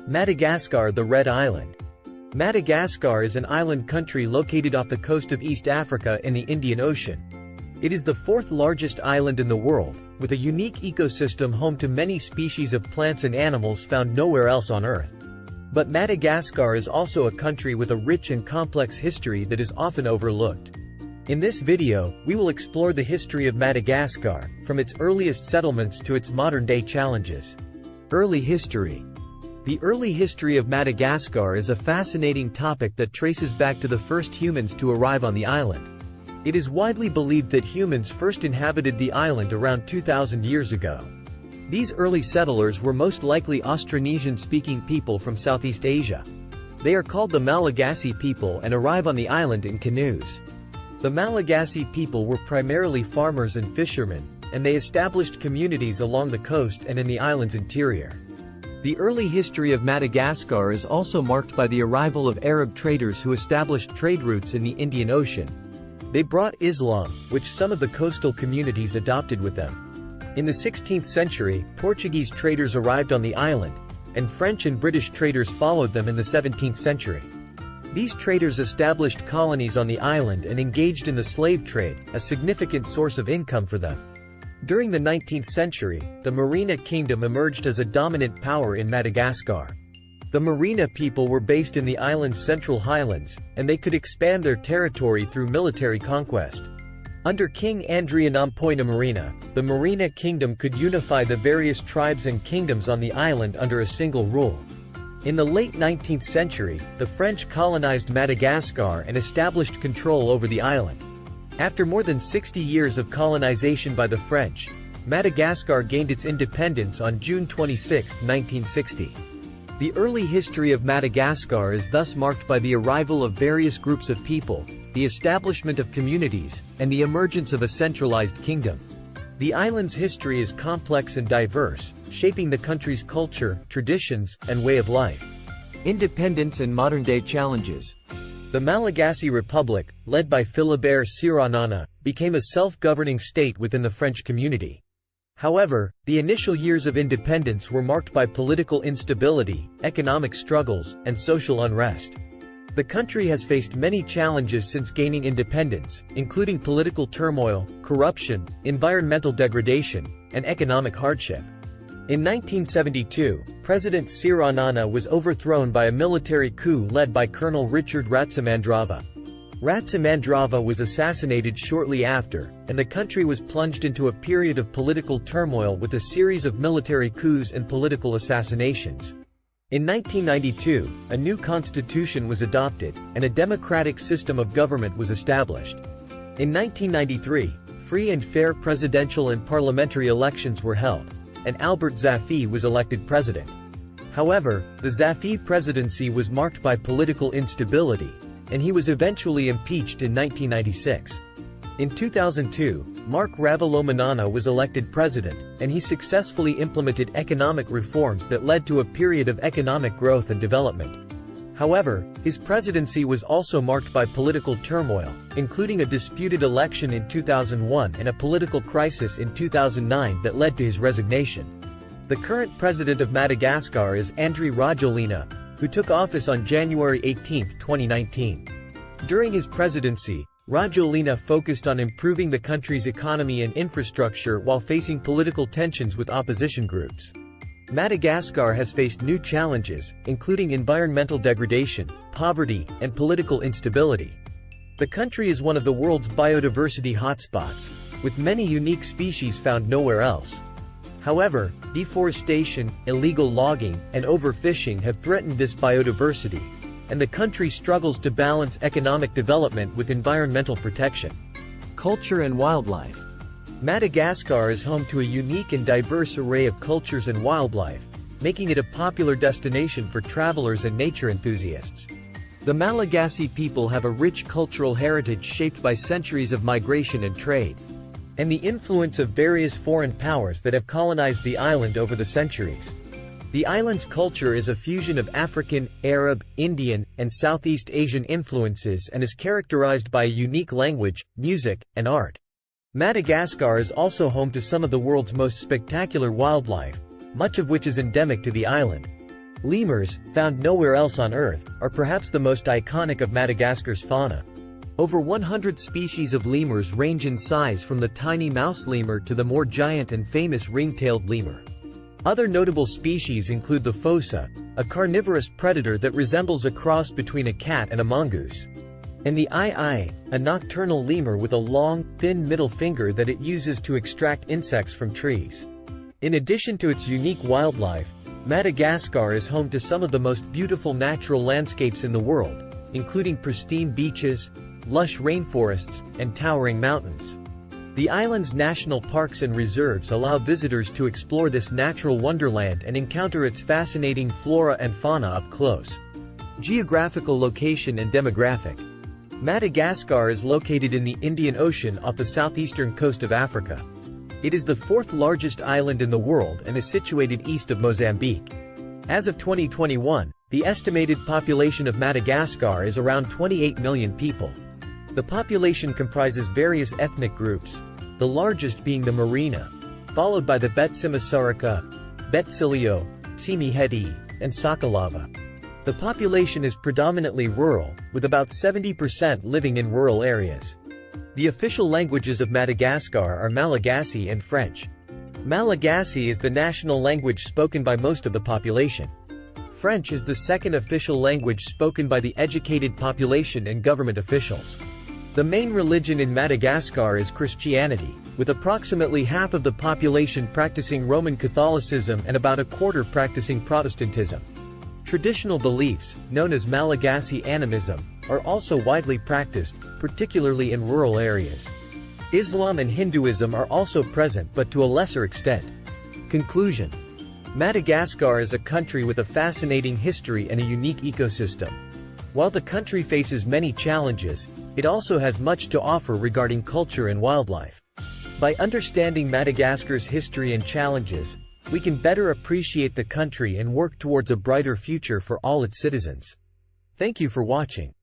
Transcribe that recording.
Madagascar, the Red Island. Madagascar is an island country located off the coast of East Africa in the Indian Ocean. It is the fourth largest island in the world, with a unique ecosystem home to many species of plants and animals found nowhere else on Earth. But Madagascar is also a country with a rich and complex history that is often overlooked. In this video, we will explore the history of Madagascar, from its earliest settlements to its modern-day challenges. Early history. The early history of Madagascar is a fascinating topic that traces back to the first humans to arrive on the island. It is widely believed that humans first inhabited the island around 2,000 years ago. These early settlers were most likely Austronesian-speaking people from Southeast Asia. They are called the Malagasy people and arrive on the island in canoes. The Malagasy people were primarily farmers and fishermen, and they established communities along the coast and in the island's interior. The early history of Madagascar is also marked by the arrival of Arab traders who established trade routes in the Indian Ocean. They brought Islam, which some of the coastal communities adopted with them. In the 16th century, Portuguese traders arrived on the island, and French and British traders followed them in the 17th century. These traders established colonies on the island and engaged in the slave trade, a significant source of income for them. During the 19th century, the Merina kingdom emerged as a dominant power in Madagascar. The Merina people were based in the island's central highlands, and they could expand their territory through military conquest. Under King Andrianampoina Merina, the Merina kingdom could unify the various tribes and kingdoms on the island under a single rule. In the late 19th century, the French colonized Madagascar and established control over the island. After more than 60 years of colonization by the French, Madagascar gained its independence on June 26, 1960. The early history of Madagascar is thus marked by the arrival of various groups of people, the establishment of communities, and the emergence of a centralized kingdom. The island's history is complex and diverse, shaping the country's culture, traditions, and way of life. Independence and modern-day challenges. The Malagasy Republic, led by Philibert Tsiranana, became a self-governing state within the French community. However, the initial years of independence were marked by political instability, economic struggles, and social unrest. The country has faced many challenges since gaining independence, including political turmoil, corruption, environmental degradation, and economic hardship. In 1972, President Tsiranana was overthrown by a military coup led by Colonel Richard Ratsamandrava. Ratsamandrava was assassinated shortly after, and the country was plunged into a period of political turmoil with a series of military coups and political assassinations. In 1992, a new constitution was adopted, and a democratic system of government was established. In 1993, free and fair presidential and parliamentary elections were held, and Albert Zafy was elected president. However, the Zafy presidency was marked by political instability, and he was eventually impeached in 1996. In 2002, Marc Ravalomanana was elected president, and he successfully implemented economic reforms that led to a period of economic growth and development. However, his presidency was also marked by political turmoil, including a disputed election in 2001 and a political crisis in 2009 that led to his resignation. The current president of Madagascar is Andry Rajoelina, who took office on January 18, 2019. During his presidency, Rajoelina focused on improving the country's economy and infrastructure while facing political tensions with opposition groups. Madagascar has faced new challenges, including environmental degradation, poverty, and political instability. The country is one of the world's biodiversity hotspots, with many unique species found nowhere else. However, deforestation, illegal logging, and overfishing have threatened this biodiversity, and the country struggles to balance economic development with environmental protection. Culture and wildlife. Madagascar is home to a unique and diverse array of cultures and wildlife, making it a popular destination for travelers and nature enthusiasts. The Malagasy people have a rich cultural heritage shaped by centuries of migration and trade, and the influence of various foreign powers that have colonized the island over the centuries. The island's culture is a fusion of African, Arab, Indian, and Southeast Asian influences and is characterized by a unique language, music, and art. Madagascar is also home to some of the world's most spectacular wildlife, much of which is endemic to the island. Lemurs, found nowhere else on Earth, are perhaps the most iconic of Madagascar's fauna. Over 100 species of lemurs range in size from the tiny mouse lemur to the more giant and famous ring-tailed lemur. Other notable species include the fossa, a carnivorous predator that resembles a cross between a cat and a mongoose, and the ii, a nocturnal lemur with a long, thin middle finger that it uses to extract insects from trees. In addition to its unique wildlife, Madagascar is home to some of the most beautiful natural landscapes in the world, including pristine beaches, lush rainforests, and towering mountains. The island's national parks and reserves allow visitors to explore this natural wonderland and encounter its fascinating flora and fauna up close. Geographical location and demographic. Madagascar is located in the Indian Ocean off the southeastern coast of Africa. It is the fourth largest island in the world and is situated east of Mozambique. As of 2021, the estimated population of Madagascar is around 28 million people. The population comprises various ethnic groups, the largest being the Merina, followed by the Betsimisaraka, Betsilio, Tsimihedi, and Sakalava. The population is predominantly rural, with about 70% living in rural areas. The official languages of Madagascar are Malagasy and French. Malagasy is the national language spoken by most of the population. French is the second official language spoken by the educated population and government officials. The main religion in Madagascar is Christianity, with approximately half of the population practicing Roman Catholicism and about a quarter practicing Protestantism. Traditional beliefs, known as Malagasy animism, are also widely practiced, particularly in rural areas. Islam and Hinduism are also present but to a lesser extent. Conclusion. Madagascar is a country with a fascinating history and a unique ecosystem. While the country faces many challenges, it also has much to offer regarding culture and wildlife. By understanding Madagascar's history and challenges, we can better appreciate the country and work towards a brighter future for all its citizens. Thank you for watching.